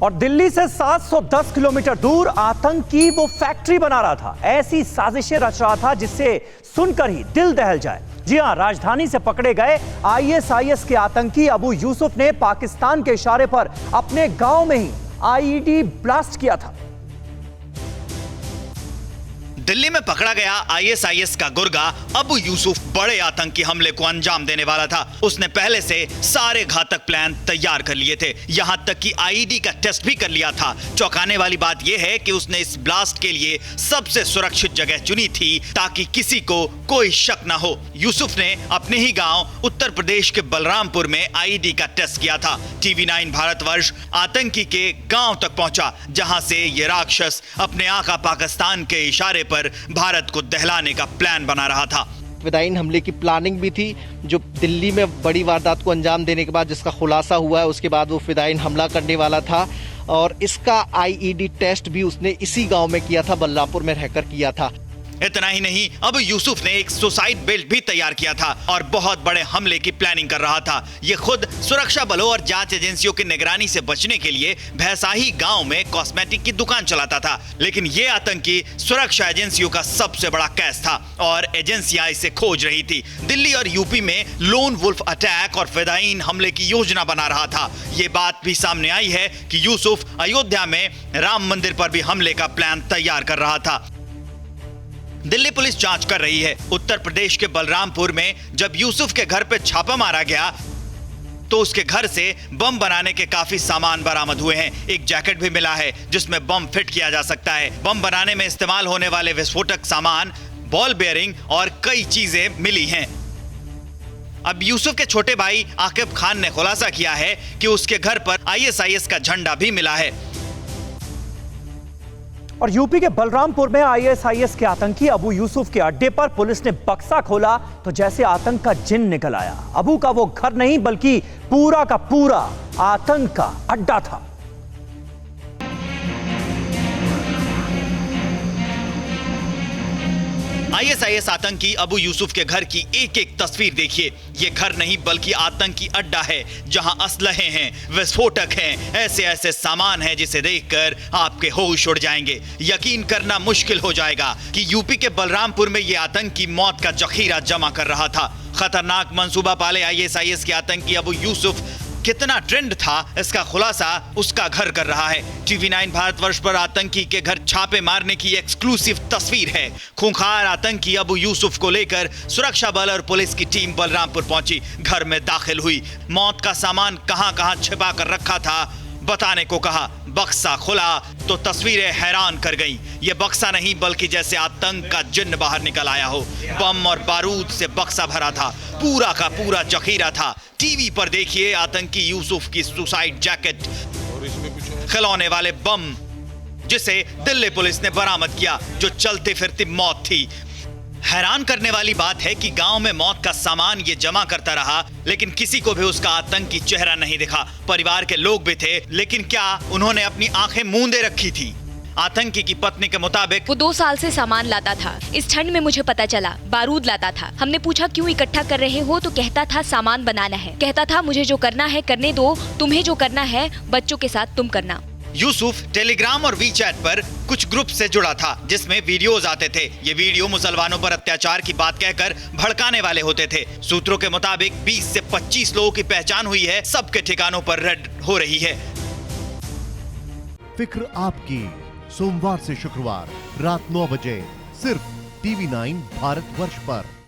और दिल्ली से 710 किलोमीटर दूर आतंकी वो फैक्ट्री बना रहा था, ऐसी साजिशें रच रहा था जिससे सुनकर ही दिल दहल जाए। जी हां, राजधानी से पकड़े गए आईएसआईएस के आतंकी अबू यूसुफ ने पाकिस्तान के इशारे पर अपने गांव में ही आईईडी ब्लास्ट किया था। दिल्ली में पकड़ा गया आईएसआईएस का गुर्गा अबू यूसुफ बड़े आतंकी हमले को अंजाम देने वाला था। उसने पहले से सारे घातक प्लान तैयार कर लिए थे, यहां तक कि आईईडी का टेस्ट भी कर लिया था। चौंकाने वाली बात यह है कि उसने इस ब्लास्ट के लिए सबसे सुरक्षित जगह चुनी थी ताकि किसी को कोई शक न हो। यूसुफ ने अपने ही गांव उत्तर प्रदेश के बलरामपुर में आईईडी का टेस्ट किया था। टीवी9 भारतवर्ष आतंकी के गांव तक पहुंचा, जहां से ये राक्षस अपने आका पाकिस्तान के इशारे पर भारत को दहलाने का प्लान बना रहा था। फिदायीन हमले की प्लानिंग भी थी, जो दिल्ली में बड़ी वारदात को अंजाम देने के बाद जिसका खुलासा हुआ है, उसके बाद वो फिदायीन हमला करने वाला था। और इसका आईईडी टेस्ट भी उसने इसी गांव में किया था, बलरामपुर में रहकर किया था। इतना ही नहीं, अब यूसुफ ने एक सुसाइड बेल्ट भी तैयार किया था और बहुत बड़े हमले की प्लानिंग कर रहा था। ये खुद सुरक्षा बलों और जांच एजेंसियों की निगरानी से बचने के लिए भैसाही गांव में कॉस्मेटिक की दुकान चलाता था। लेकिन ये आतंकी सुरक्षा एजेंसियों का सबसे बड़ा कैच था और एजेंसियां इसे खोज रही थी। दिल्ली और यूपी में लोन वुल्फ अटैक और फिदायीन हमले की योजना बना रहा था। ये बात भी सामने आई है कि यूसुफ अयोध्या में राम मंदिर पर भी हमले का प्लान तैयार कर रहा था। दिल्ली पुलिस जांच कर रही है। उत्तर प्रदेश के बलरामपुर में जब यूसुफ के घर पे छापा मारा गया तो उसके घर से बम बनाने के काफी सामान बरामद हुए हैं। एक जैकेट भी मिला है जिसमें बम फिट किया जा सकता है। बम बनाने में इस्तेमाल होने वाले विस्फोटक सामान, बॉल बेयरिंग और कई चीजें मिली हैं। अब यूसुफ के छोटे भाई आकिब खान ने खुलासा किया है कि उसके घर पर आईएसआईएस का झंडा भी मिला है। और यूपी के बलरामपुर में आईएसआईएस के आतंकी अबू यूसुफ के अड्डे पर पुलिस ने बक्सा खोला तो जैसे आतंक का जिन निकल आया। अबू का वो घर नहीं बल्कि पूरा का पूरा आतंक का अड्डा था। आईएसआईएस आतंकी अबू यूसुफ के घर की एक एक तस्वीर देखिए। ये घर नहीं बल्कि आतंकी अड्डा है, जहां असलहे हैं, विस्फोटक हैं, ऐसे ऐसे सामान हैं जिसे देखकर आपके होश उड़ जाएंगे। यकीन करना मुश्किल हो जाएगा कि यूपी के बलरामपुर में ये आतंकी मौत का जखीरा जमा कर रहा था। खतरनाक मंसूबा पाले आईएसआईएस के आतंकी अबू यूसुफ कितना ट्रेंड था, इसका खुलासा उसका घर कर रहा है। टीवी9 भारतवर्ष पर आतंकी के घर छापे मारने की एक्सक्लूसिव तस्वीर है। खूंखार आतंकी अबू यूसुफ को लेकर सुरक्षा बल और पुलिस की टीम बलरामपुर पहुंची, घर में दाखिल हुई। मौत का सामान कहां-कहां छिपा कर रखा था बताने को कहा। बक्सा खुला तो तस्वीरें हैरान कर गईं। ये बक्सा नहीं बल्कि जैसे आतंक का जिन्न बाहर निकल आया हो। बम और बारूद से बक्सा भरा था, पूरा का पूरा जखीरा था। टीवी पर देखिए आतंकी यूसुफ की सुसाइड जैकेट, खिलौने वाले बम जिसे दिल्ली पुलिस ने बरामद किया, जो चलती फिरती मौत थी। हैरान करने वाली बात है कि गांव में मौत का सामान ये जमा करता रहा, लेकिन किसी को भी उसका आतंकी चेहरा नहीं दिखा। परिवार के लोग भी थे, लेकिन क्या उन्होंने अपनी आंखें मूंदे रखी थी? आतंकी की पत्नी के मुताबिक वो 2 साल से सामान लाता था। इस ठंड में मुझे पता चला बारूद लाता था। हमने पूछा क्यों इकट्ठा कर रहे हो, तो कहता था सामान बनाना है। कहता था मुझे जो करना है करने दो, तुम्हें जो करना है बच्चों के साथ तुम करना। यूसुफ टेलीग्राम और वीचैट पर कुछ ग्रुप से जुड़ा था जिसमें वीडियोस आते थे। ये वीडियो मुसलमानों पर अत्याचार की बात कहकर भड़काने वाले होते थे। सूत्रों के मुताबिक 20 से 25 लोगों की पहचान हुई है। सबके ठिकानों पर रेड हो रही है। फिक्र आपकी, सोमवार से शुक्रवार रात 9 बजे सिर्फ टीवी9 भारतवर्ष पर।